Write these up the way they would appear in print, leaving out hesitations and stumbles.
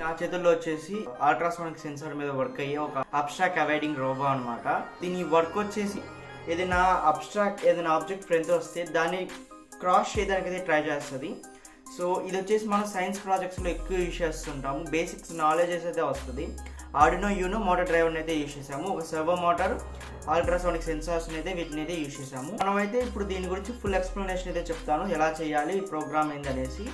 నా చేతుల్లో వచ్చేసి అల్ట్రాసోనిక్ సెన్సార్ మీద వర్క్ అయ్యే ఒక అబ్స్ట్రాక్ట్ అవాయిడింగ్ రోబో అనమాట. దీని వర్క్ వచ్చేసి ఏదైనా ఆబ్జెక్ట్ ఫ్రంట్ వస్తే దాన్ని క్రాస్ చేయడానికి అయితే ట్రై చేస్తుంది. సో ఇది వచ్చేసి మనం సైన్స్ ప్రాజెక్ట్స్లో ఎక్కువ యూజ్ చేస్తుంటాము. బేసిక్స్ నాలెడ్జెస్ అయితే వస్తుంది. ఆర్డినో యూనో మోటార్ డ్రైవర్ని అయితే యూజ్ చేసాము. ఒక సర్వో మోటార్, అల్ట్రాసోనిక్ సెన్సార్స్ని అయితే వీటిని అయితే యూజ్ చేసాము. మనమైతే ఇప్పుడు దీని గురించి ఫుల్ ఎక్స్ప్లెనేషన్ అయితే చెప్తాను, ఎలా చేయాలి ఈ ప్రోగ్రామ్ ఏందనేసి.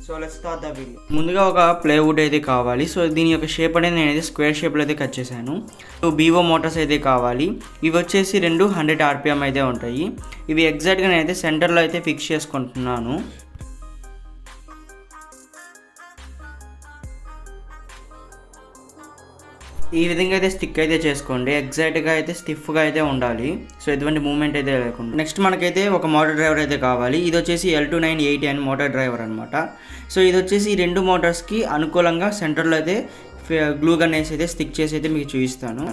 So let's start the video. ముందుగా ఒక ప్లేవుడ్ అయితే కావాలి. సో దీని యొక్క షేప్ అనేది నేనైతే స్క్వేర్ షేప్లో అయితే కట్ చేశాను. సో బీవో మోటార్స్ అయితే కావాలి. ఇవి వచ్చేసి 100 RPM అయితే ఉంటాయి. ఇవి ఎగ్జాక్ట్గా నేనైతే సెంటర్లో అయితే ఫిక్స్ చేసుకుంటున్నాను. ఈ విధంగా అయితే స్టిక్ అయితే చేసుకోండి. ఎగ్జాక్ట్గా అయితే స్టిఫ్గా అయితే ఉండాలి. సో ఎటువంటి మూమెంట్ అయితే లేకుండా. నెక్స్ట్ మనకైతే ఒక మోటార్ డ్రైవర్ అయితే కావాలి. ఇది వచ్చేసి L2980 మోటార్ డ్రైవర్ అనమాట. సో ఇది వచ్చేసి ఈ రెండు మోటార్స్కి అనుకూలంగా సెంటర్లో అయితే గ్లూ గన్ వేసి అయితే స్టిక్ చేసి అయితే మీకు చూపిస్తాను.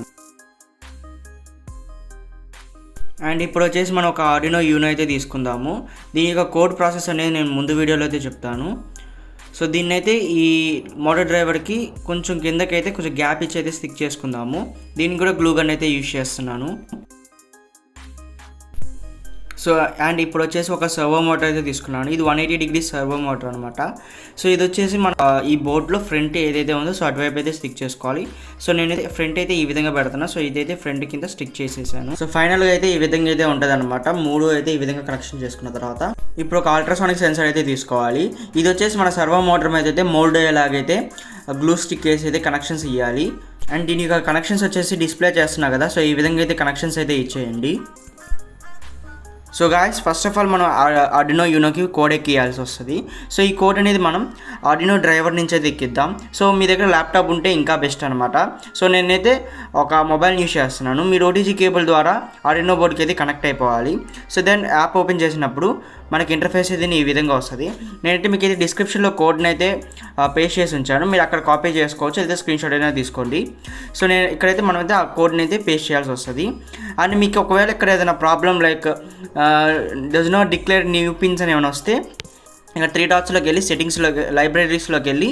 అండ్ ఇప్పుడు వచ్చేసి మనం ఒక ఆర్డినో యూనో అయితే తీసుకుందాము. దీని యొక్క కోడ్ ప్రాసెస్ అనేది నేను ముందు వీడియోలో అయితే చెప్తాను. సో దీన్ని అయితే ఈ మోటార్ డ్రైవర్కి కొంచెం కిందకైతే కొంచెం గ్యాప్ ఇచ్చి అయితే స్టిక్ చేసుకుందాము. దీనికి కూడా గ్లూ గన్ అయితే యూజ్ చేస్తున్నాను. సో అండ్ ఇప్పుడు వచ్చేసి ఒక సర్వో మోటార్ అయితే తీసుకున్నాను. ఇది 180 degrees సర్వో మోటార్ అనమాట. సో ఇది వచ్చేసి మన ఈ బోర్డ్లో ఫ్రంట్ ఏదైతే ఉందో సో అటువైపు అయితే స్టిక్ చేసుకోవాలి. సో నేనైతే ఫ్రంట్ అయితే ఈ విధంగా పెడుతున్నా. సో ఇదైతే ఫ్రంట్ కింద స్టిక్ చేసేసాను. సో ఫైనల్గా అయితే ఈ విధంగా అయితే ఉంటుంది అనమాట. 3 అయితే ఈ విధంగా కనెక్షన్ చేసుకున్న తర్వాత ఇప్పుడు ఒక అల్ట్రాసోనిక్ సెన్సార్ అయితే తీసుకోవాలి. ఇది వచ్చేసి మన సర్వో మోటార్ మీద అయితే మోల్డ్ అయ్యేలాగైతే గ్లూ స్టిక్ వేసి అయితే కనెక్షన్స్ ఇవ్వాలి. అండ్ దీని యొక్క కనెక్షన్స్ వచ్చేసి డిస్ప్లే చేస్తున్నా కదా. సో ఈ విధంగా అయితే కనెక్షన్స్ అయితే ఇచ్చేయండి. So guys, first of all మనం ఆర్డినో యూనోకి కోడ్ ఎక్కియాల్సి వస్తుంది. సో ఈ కోడ్ అనేది మనం ఆర్డినో డ్రైవర్ నుంచి అయితే ఎక్కిద్దాం. సో మీ దగ్గర ల్యాప్టాప్ ఉంటే ఇంకా బెస్ట్ అనమాట. సో నేనైతే ఒక మొబైల్ యూస్ చేస్తున్నాను. మీరు OTG కేబుల్ ద్వారా ఆర్డినో బోర్డ్కి అయితే కనెక్ట్ అయిపోవాలి. సో దెన్ యాప్ ఓపెన్ చేసినప్పుడు మనకి ఇంటర్ఫేస్ అయితే ఈ విధంగా వస్తుంది. నేనైతే మీకు అయితే డిస్క్రిప్షన్లో కోడ్ని అయితే పేస్ట్ చేసి ఉంచాను. మీరు అక్కడ కాపీ చేసుకోవచ్చు, అయితే స్క్రీన్ షాట్ అయినా తీసుకోండి. సో నేను ఇక్కడైతే మనమైతే ఆ కోడ్ని అయితే పేస్ట్ చేయాల్సి వస్తుంది. అండ్ మీకు ఒకవేళ ఇక్కడ ఏదైనా problem like does not declare new pins అని ఏమైనా వస్తే ఇంకా 3 డాట్స్లోకి వెళ్ళి సెట్టింగ్స్లోకి లైబ్రరీస్లోకి వెళ్ళి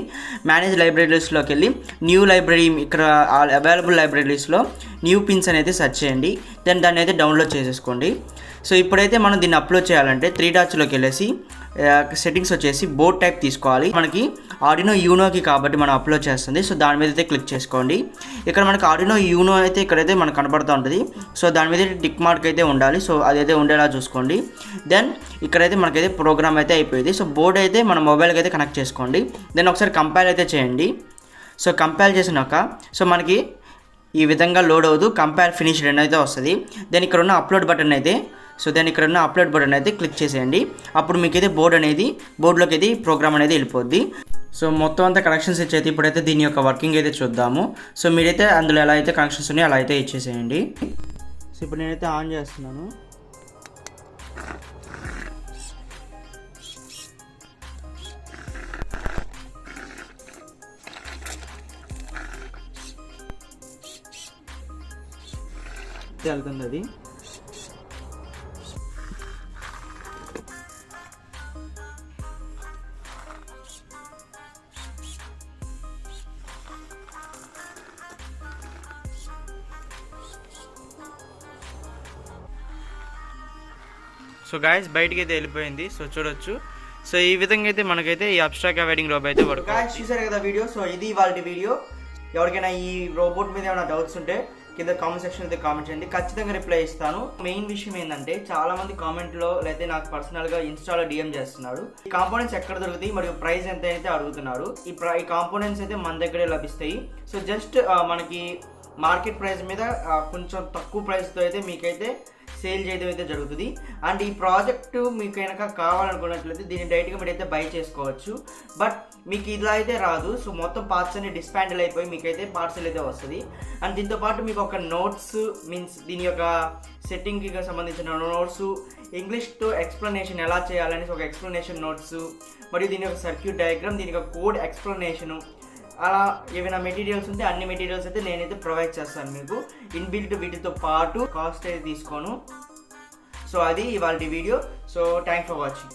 మేనేజ్ లైబ్రరీస్లోకి వెళ్ళి న్యూ లైబ్రరీ ఇక్కడ అవైలబుల్ లైబ్రరీస్లో న్యూ పిన్స్ అనేది సెర్చ్ చేయండి. దెన్ దాన్ని అయితే డౌన్లోడ్ చేసేసుకోండి. సో ఇప్పుడైతే మనం దీన్ని అప్లోడ్ చేయాలంటే 3 డాట్స్లోకి వెళ్ళేసి సెట్టింగ్స్ వచ్చేసి బోర్డ్ టైప్ తీసుకోవాలి. మనకి ఆర్డినో యూనోకి కాబట్టి మనం అప్లోడ్ చేస్తుంది. సో దాని మీద అయితే క్లిక్ చేసుకోండి. ఇక్కడ మనకి ఆర్డినో యూనో అయితే ఇక్కడైతే మనకు కనబడుతూ ఉంటుంది. సో దాని మీద టిక్ మార్క్ అయితే ఉండాలి. సో అదైతే ఉండేలా చూసుకోండి. దెన్ ఇక్కడైతే మనకైతే ప్రోగ్రామ్ అయితే అయిపోయింది. సో బోర్డ్ అయితే మన మొబైల్కి అయితే కనెక్ట్ చేసుకోండి. దెన్ ఒకసారి కంపైల్ అయితే చేయండి. సో కంపైల్ చేసినాక సో మనకి ఈ విధంగా లోడ్ అవుతూ కంపైల్ ఫినిష్డ్ అని అయితే వస్తుంది. దెన్ ఇక్కడ ఉన్న అప్లోడ్ బటన్ అయితే ఇక్కడ ఉన్న అప్లోడ్ బటన్ అయితే క్లిక్ చేసేయండి. అప్పుడు మీకైతే బోర్డులోకి అయితే ప్రోగ్రామ్ అనేది వెళ్ళిపోద్ది. సో మొత్తం అంతా కనెక్షన్స్ ఇచ్చేది. ఇప్పుడైతే దీని యొక్క వర్కింగ్ అయితే చూద్దాము. సో మీరైతే అందులో ఎలా అయితే కనెక్షన్స్ ఉన్నాయో అలా అయితే ఇచ్చేసేయండి. సో ఇప్పుడు నేనైతే ఆన్ చేస్తున్నాను. వెళ్తుంది అది. సో గాయస్, బయటికి అయితే వెళ్ళిపోయింది. సో చూడొచ్చు. సో ఈ విధంగా అయితే మనకైతే ఈ అబ్స్ట్రాక్ట్ అవాయిడింగ్ రోబో అయితే వర్క్. గాయస్ చూసారు కదా వీడియో. సో ఇది ఇవాళ వీడియో. ఎవరికైనా ఈ రోబోట్ మీద ఏమైనా డౌట్స్ ఉంటే కింద కామెంట్ సెక్షన్ అయితే కామెంట్ చేయండి, ఖచ్చితంగా రిప్లై ఇస్తాను. మెయిన్ విషయం ఏంటంటే చాలా మంది కామెంట్లో లేకపోతే నాకు పర్సనల్గా ఇన్స్టాలో DM చేస్తున్నారు. ఈ కాంపోనెంట్స్ ఎక్కడ దొరుకుతాయి మరియు ప్రైస్ ఎంత అయితే అడుగుతున్నారు. ఈ కాంపోనెంట్స్ అయితే మన దగ్గరే లభిస్తాయి. సో జస్ట్ మనకి మార్కెట్ ప్రైస్ మీద కొంచెం తక్కువ ప్రైస్తో అయితే మీకైతే సేల్ చేయడం అయితే జరుగుతుంది. అండ్ ఈ ప్రాజెక్టు మీకు కనుక కావాలనుకున్నట్లయితే దీన్ని డైరెక్ట్గా మీరైతే బై చేసుకోవచ్చు. బట్ మీకు ఇలా అయితే రాదు. సో మొత్తం పార్ట్స్ అన్ని డిస్పాండిల్ అయిపోయి మీకైతే పార్సల్ అయితే వస్తుంది. అండ్ దీంతోపాటు మీకు ఒక నోట్స్ మీన్స్ దీని యొక్క సెట్టింగ్కి సంబంధించిన నోట్స్, ఇంగ్లీష్తో ఎక్స్ప్లెనేషన్ ఎలా చేయాలని ఒక ఎక్స్ప్లెనేషన్ నోట్స్, మరియు దీని యొక్క సర్క్యూట్ డయాగ్రామ్, దీని యొక్క కోడ్ ఎక్స్ప్లెనేషను, అలా ఏమైనా మెటీరియల్స్ ఉంటే అన్ని మెటీరియల్స్ అయితే నేనైతే ప్రొవైడ్ చేస్తాను మీకు. ఇన్బిల్ట్ వీటితో పాటు కాస్ట్ అయితే తీసుకోను. సో అది ఇవాళ video. So thanks for watching.